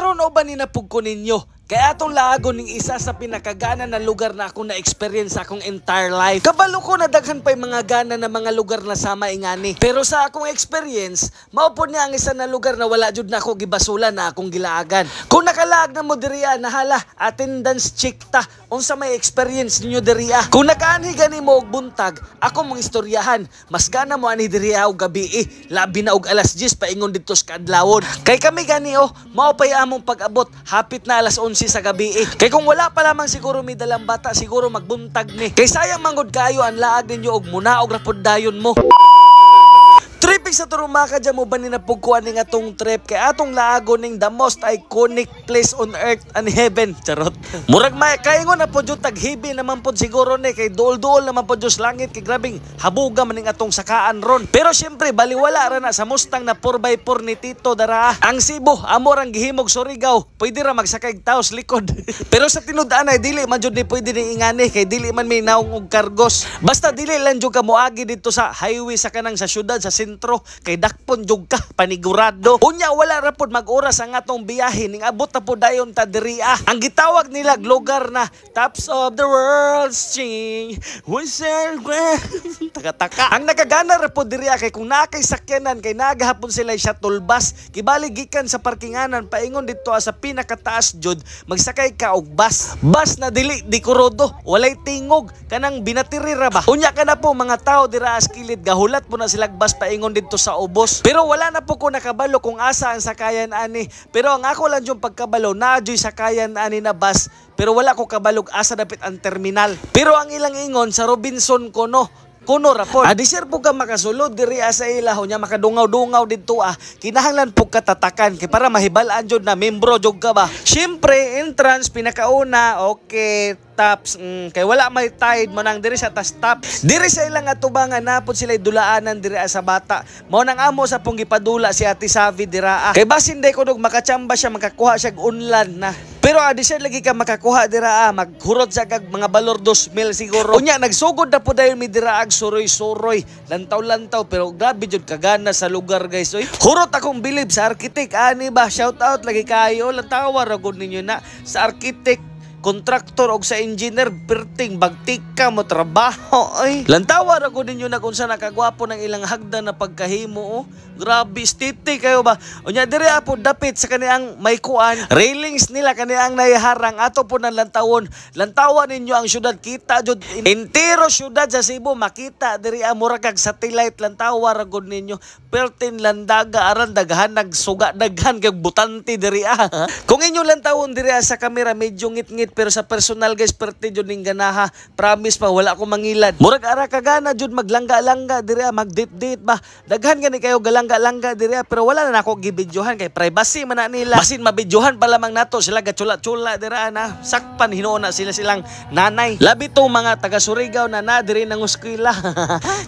Karon o ba ninapug ko ninyo? Kaya atong laagon ning isa sa pinakagana na lugar na akong na-experience sa akong entire life. Kabalo ko na daghan pa'y mga gana na mga lugar na sama ingani. Pero sa akong experience, maupod niya ang isa na lugar na wala jud na ako gibasulan na akong gilaagan. Kung nakalaag na mo diriya, nahala, attendance check ta. Unsa may experience ninyo diriya? Kung nakaanhi gani mo og buntag, ako mong istoryahan. Mas gana mo ani diriya og gabi labi na og alas 10 paingon dito sa kadlawon. Kay kami gani mao pay among pag-abot, hapit na alas 11 sa gabi Kay kung wala pa lamang siguro may dalang bata, siguro magbuntag ni. Kay sayang manggod kayo ang laag ninyo og munaog rapod dayon mo. Tripping sa turumaka dyan mo ba ninapugkuhan ning atong trip kay atong laago ning the most iconic place on earth and heaven. Charot. Murag may kaingon na po dyan taghibi naman po siguro ni kay duol-duol naman po Diyos langit kay grabing habuga man ning atong sakaan ron. Pero syempre baliwala ra na sa Mustang na 4x4 ni Tito dara. Ang Cebu amor ang gihimog Surigao. Pwede ra magsakay taos likod. Pero sa tinud-an ay dili man jud ni pwede ning ingani kay dili man may naong og kargos. Basta dili lang jud ka moagi dito sa highway sa kanang sa syudad sa sentro kay dakpon jud ka panigurado. Unya wala ra pod mag-oras ang atong biyahe ning abot na pod dayon ta diriya. Ang gitawag nila lugar na Tops of the World Sing. Taka-taka. Ang nakagana ra pod diriya kay kung naa kay sakyanan kay nagahapon sila shuttle bus kibali gikan sa parkinganan paingon dito sa pinakataas jud magsakay ka og bus. Bus na dili dikurodo, walay tingog kanang binatiri ra ba. Unya ka na po mga tao dira as kilid gahulat po na sila bus paingon dito sa ubos. Pero wala na po ko nakabalo kung asa ang sakayan ani. Pero ang ako lang yung pagkabalo na joy sakayan ani na bus. Pero wala ko kabalog asa dapit ang terminal. Pero ang ilang ingon sa Robinson Kuno rapon. Adisir po ka makasulod diri sa ilaw nya makadungaw-dungaw dito kinahanglan po katatakan kay para mahibalaan jud na membro jud ka ba. Syempre entrance pinakauna okay tops kay wala may tide mo nang diri sa tas tops. Diri sa ilang atubangan napod sila dulaanan diri sa bata. Mao nang amo sa pong gipadula si Ate Savi dira. Kay basin day kunog makachamba siya makakuha siya unlan na. Pero adisir lagi ka makakuha dira maghurot sa kag mga balor 2,000 siguro. Unya nagsugod na po dayon mi dira suroy-suroy, lantaw-lantaw pero grabe jud kagana sa lugar guys. Oy, hurot akong bilib sa arkitek ani ba. Shout out lagi kayo, lantawa ra gud ninyo na sa arkitek, kontraktor og sa engineer perting bagtika mo trabaho ay lantawa ra gud ninyo na kung sa nakagwapo ng ilang hagdan na pagkahimo grabe estete kayo ba. Unya diri apo dapit sa kaniang may kuan railings nila kaniang nayaharang ato po ng lantawon. Lantawan ninyo ang syudad kita jud entero syudad sa Cebu makita diri mura kag satellite lantawa ra gud ninyo pertin landaga aran daghan nagsuga daghan kag butante diri Kung inyo lantawon diri sa kamera medyo ngit-ngit pero sa personal guys perte jud ning ganaha. Promise pa wala ko mangilad. Murag ara kagana jud maglangga-langga diri magdate-date ba. Daghan gani kayo galangga-langga diri pero wala na nako gibidyohan kay privacy man na nila. Basin mabidyohan pa lamang nato sila gachula-chula diri na. Sakpan hinuon na sila silang nanay. Labi to mga taga Surigao na diri nang eskwela.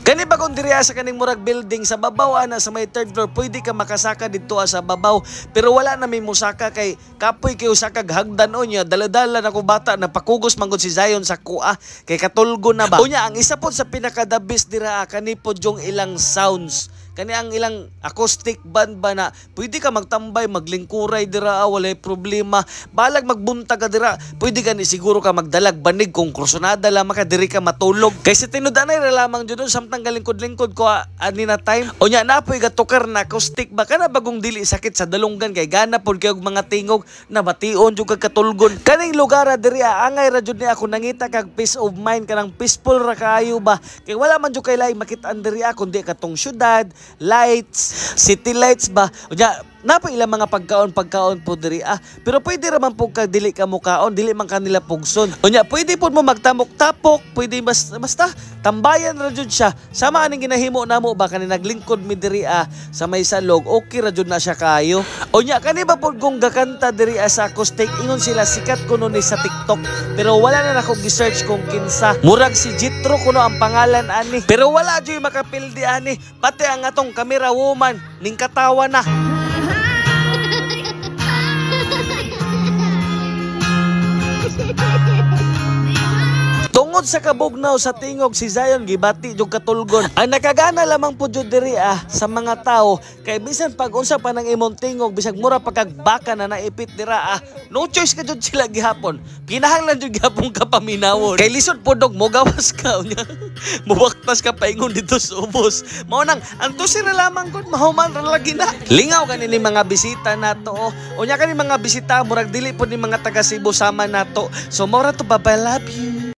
Kani ba kung diri sa kaning murag building sa babaw ana sa may third floor pwede ka makasaka dito sa babaw pero wala na may musaka kay kapoy kay usa kag hagdan unya dala-dala na ko bata na pakugos manggod si Zion sa kuha kay katulgo na ba. Unya ang isa po sa pinakadabis dira kani po yung ilang sounds kani ang ilang acoustic band ba na pwede ka magtambay maglingkuray dira walay problema balag magbuntag ka dira pwede ka ni siguro ka magdalag banig kung krusonada lamang ka diri ka matulog kay sa tinudanay ra lamang jud samtang galingkod-lingkod ko ani na time. Unya napoy gatukar na acoustic ba kana bagong dili sakit sa dalunggan kay gana pod kay og mga tingog na bation jud kag katulgon kaning lugar diri angay ra jud ni ako nangita kag peace of mind kanang peaceful ra kaayo ba kay wala man jud kay lain makit-an diri kundi katong syudad lights, city lights ba. Unya napa ilang mga pagkaon po diri pero pwede ra man po kag dili ka mukaon dili man kanila pugson. Unya pwede po mo magtamok-tapok pwede basta tambayan ra jud siya sama aning ginahimo namo ba kani naglingkod mi diri sa may salog okay ra jud na siya kayo. Unya kani ba po kung gakanta diri sa acoustic ingon sila sikat kuno ni sa TikTok pero wala na nako gi-search kung kinsa murag si Jitro kuno ang pangalan ani pero wala jud makapildi ani pati ang atong camera woman ning katawa na. Tungod Tungod sa kabugnaw sa tingog si Zion gibati jud katulgon. Ang nakagana lamang po jud diri sa mga tao kay bisan pag unsa pa nang imong tingog bisag mura pagkagbaka na naipit dira no choice ka jud sila gihapon. Kinahanglan jud gihapon ka paminawon. Kay lisod podog mo gawas ka unya. Mubaktas ka paingon dito sa ubos. Mao nang anto sila lamang gud mahuman ra lagi na. Lingaw kanini mga bisita nato unya kani mga bisita murag dili pod ni mga taga Cebu sama nato. So mora to bye, love you.